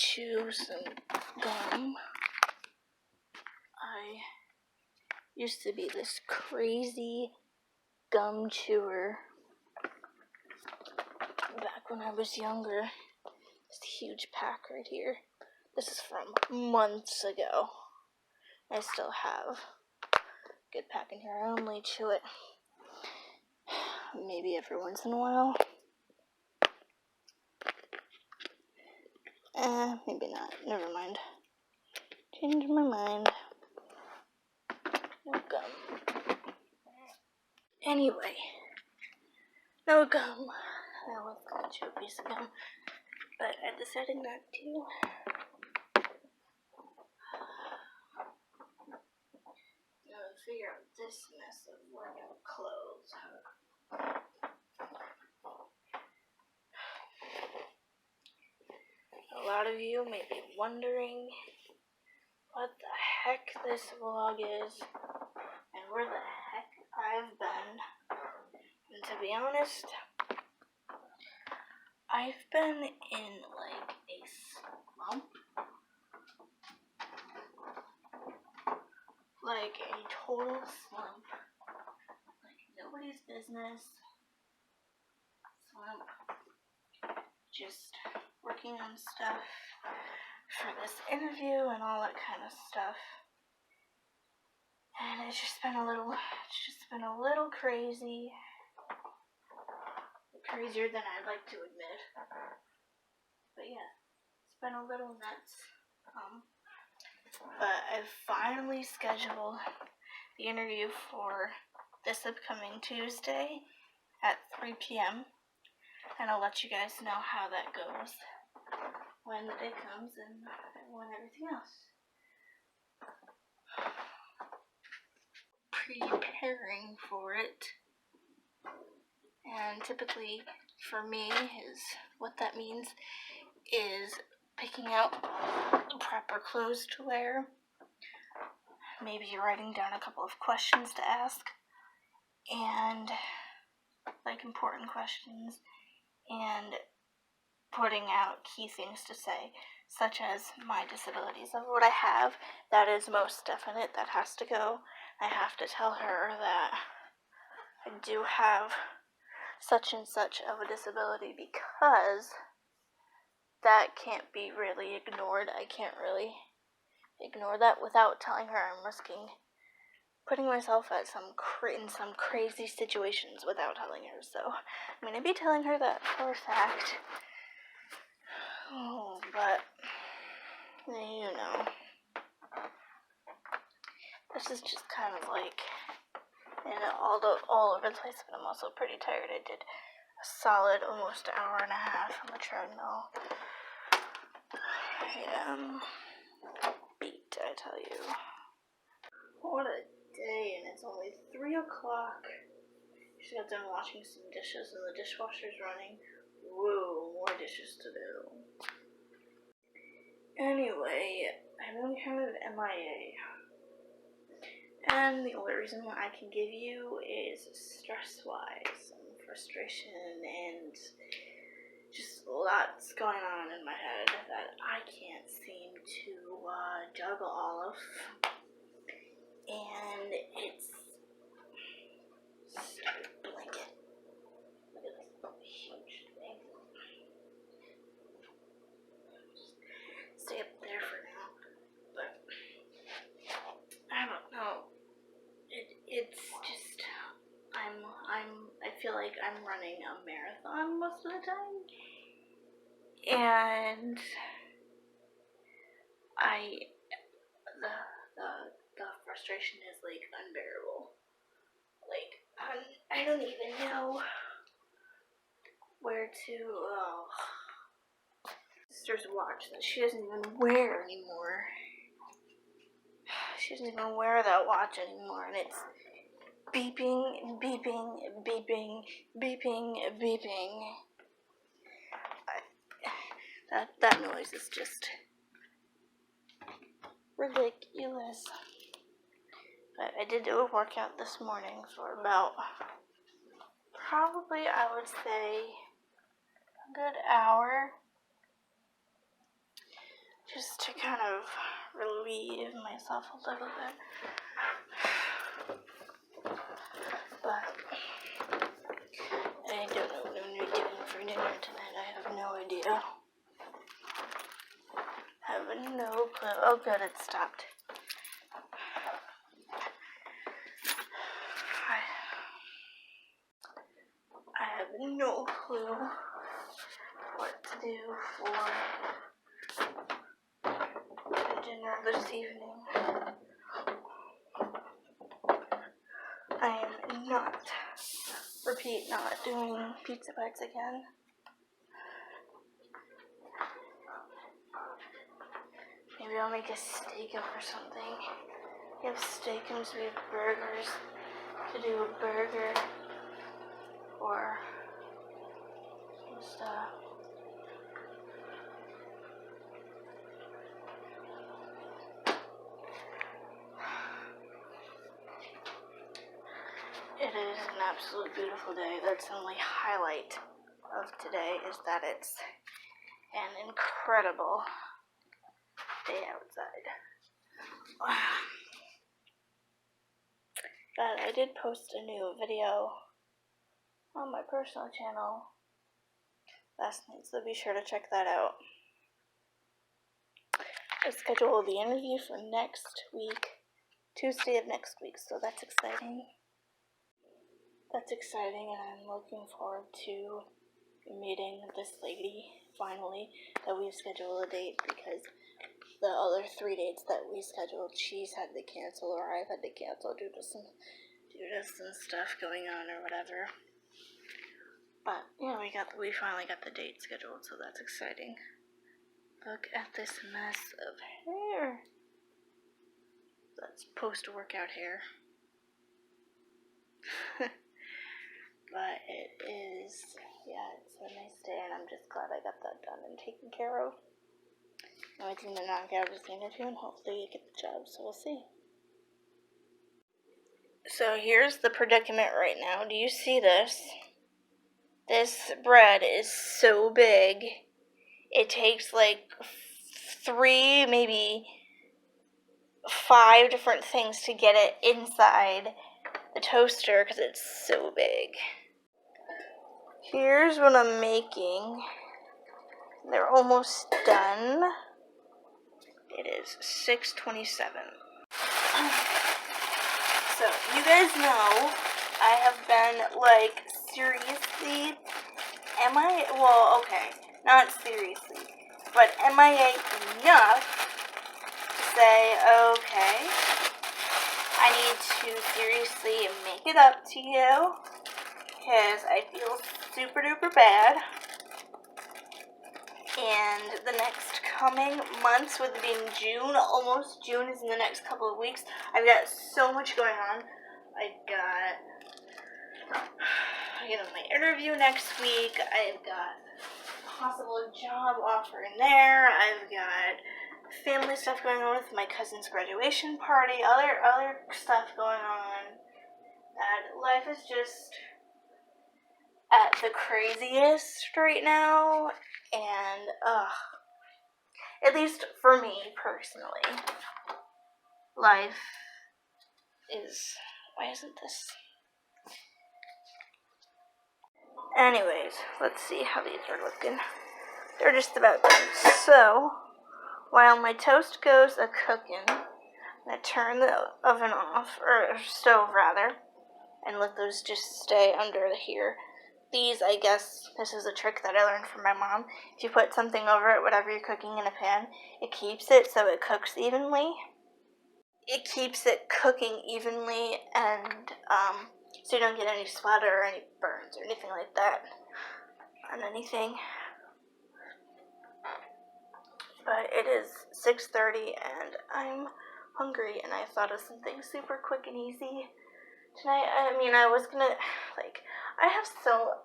chew some gum. I used to be this crazy gum chewer back when I was younger. This huge pack right here. This is from months ago. I still have a good pack in here. I only chew it maybe every once in a while. Maybe not. Never mind. Changed my mind. No gum. Anyway. No gum. I was going to chew a piece of gum, but I decided not to. Now to figure out this mess of workout clothes. A lot of you may be wondering what the heck this vlog is and where the heck I've been. And to be honest, I've been in like a slump. Like a total slump. Like nobody's business. Slump. Just working on stuff for this interview and all that kind of stuff. And it's just been a little crazy. Crazier than I'd like to admit. But yeah, it's been a little nuts. But I've finally scheduled the interview for this upcoming Tuesday at 3 p.m. And I'll let you guys know how that goes when the day comes and when everything else. Preparing for it. And typically, for me, what that means is picking out the proper clothes to wear. Maybe writing down a couple of questions to ask. And, like, important questions. And putting out key things to say, such as my disabilities. Of what I have, that is most definite. That has to go. I have to tell her that I do have such and such of a disability because that can't be really ignored. I can't really ignore that without telling her I'm risking putting myself in some crazy situations without telling her. So I'm going to be telling her that for a fact. But you know, this is just kind of like all over the place, but I'm also pretty tired. I did a solid almost hour and a half on the treadmill. I am beat, I tell you. What a day, and it's only 3 o'clock. Just got done washing some dishes, and the dishwasher's running. Whoa, more dishes to do. Anyway, I've been kind of MIA. And the only reason why I can give you is stress-wise, some frustration, and just lots going on in my head that I can't seem to juggle all of. And it's stupid blanket. Look at this huge thing. Just stay up there for now. But I don't know. It's just I feel like I'm running a marathon most of the time. And the frustration is like unbearable. Like I don't even know where to sister's watch that she doesn't even wear anymore. She doesn't even wear that watch anymore, and it's beeping, beeping, beeping, beeping, beeping. That noise is just ridiculous. But I did do a workout this morning for about, probably I would say, a good hour. just to kind of relieve myself a little bit. But I don't know what I'm going to be doing for dinner tonight. I have no idea. Have no clue. Oh, good, it stopped. I have no clue what to do for dinner this evening. I am not doing pizza bites again. Maybe I'll make a steak up or something. We have steak and we have burgers. To do a burger or some stuff. It is an absolute beautiful day. That's the only highlight of today is that it's an incredible day outside. But I did post a new video on my personal channel last night, so be sure to check that out. I scheduled the interview for next week, Tuesday of next week, so that's exciting. And I'm looking forward to meeting this lady, finally, that we've scheduled a date, because the other 3 dates that we scheduled, she's had to cancel, or I've had to cancel due to some stuff going on or whatever. But yeah, we finally got the date scheduled, so that's exciting. Look at this mess of hair. That's post-workout hair. But it's a nice day, and I'm just glad I got that done and taken care of. The only thing to knock out is the interview, and hopefully you get the job, so we'll see. So here's the predicament right now. Do you see this? This bread is so big. It takes like 3, maybe 5 different things to get it inside the toaster because it's so big. Here's what I'm making. They're almost done. It is 6:27. So, you guys know I have been like, seriously, not seriously, but MIA enough to say, okay, I need to seriously make it up to you, because I feel super duper bad, and the next coming months, with it being June, almost June is in the next couple of weeks, I've got so much going on. I got my interview next week, I've got possible job offer in there, I've got family stuff going on with my cousin's graduation party, other stuff going on, that life is just at the craziest right now, and at least for me personally, life is, why isn't this? Anyways, let's see how these are looking. They're just about done. So, while my toast goes a-cooking, I'm going to turn the oven off, or stove rather, and let those just stay under here. These, I guess, this is a trick that I learned from my mom. If you put something over it, whatever you're cooking in a pan, it keeps it so it cooks evenly. It keeps it cooking evenly, and so you don't get any splatter or any burns or anything like that on anything. But it is 6:30 and I'm hungry, and I thought of something super quick and easy tonight. I was gonna,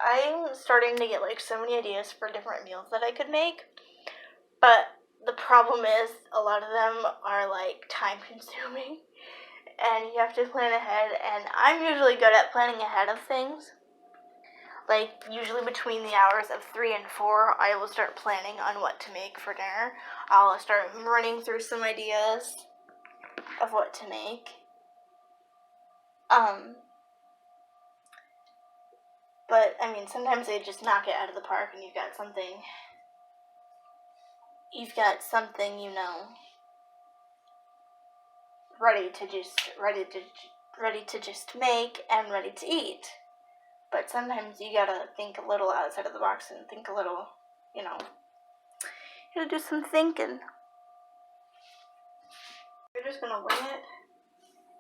I'm starting to get so many ideas for different meals that I could make, but the problem is a lot of them are time consuming, and you have to plan ahead, and I'm usually good at planning ahead of things. like usually between the hours of 3 and 4, I will start planning on what to make for dinner. I'll start running through some ideas of what to make. But I mean, sometimes they just knock it out of the park, and you've got something, you know, ready to just make and ready to eat. But sometimes you gotta think a little outside of the box and think a little, you know, you gotta do some thinking. You're just gonna wing it.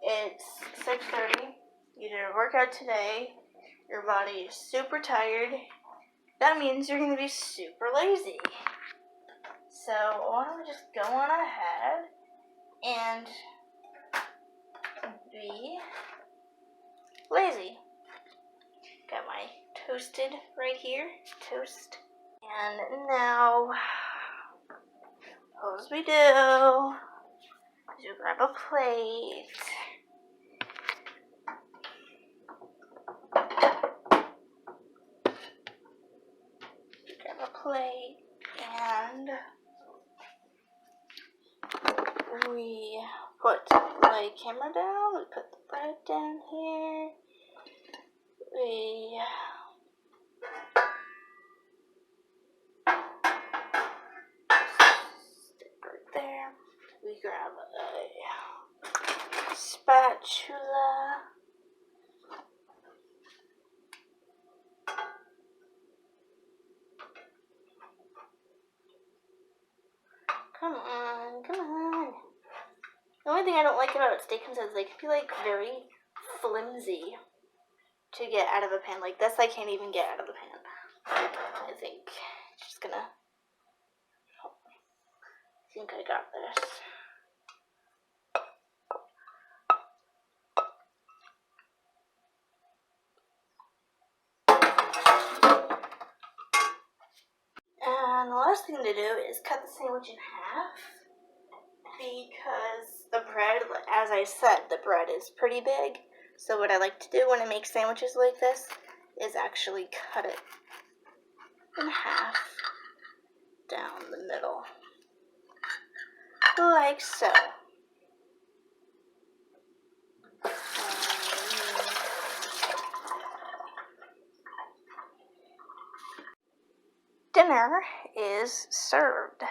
It's 6:30. You did a workout today. Your body is super tired. That means you're gonna be super lazy. So why don't we just go on ahead and be lazy. Got my toasted right here. Toast. And now, as we do, you grab a plate. Grab a plate, and we put the camera down. We put the bread down here. We stick right there. We grab a spatula. Come on, come on. The only thing I don't like about steak hams is they can be like very flimsy to get out of a pan. Like this I can't even get out of the pan. I think I think I got this. And the last thing to do is cut the sandwich in half, because the bread, as I said, the bread is pretty big. So what I like to do when I make sandwiches like this is actually cut it in half down the middle, like so. Dinner is served.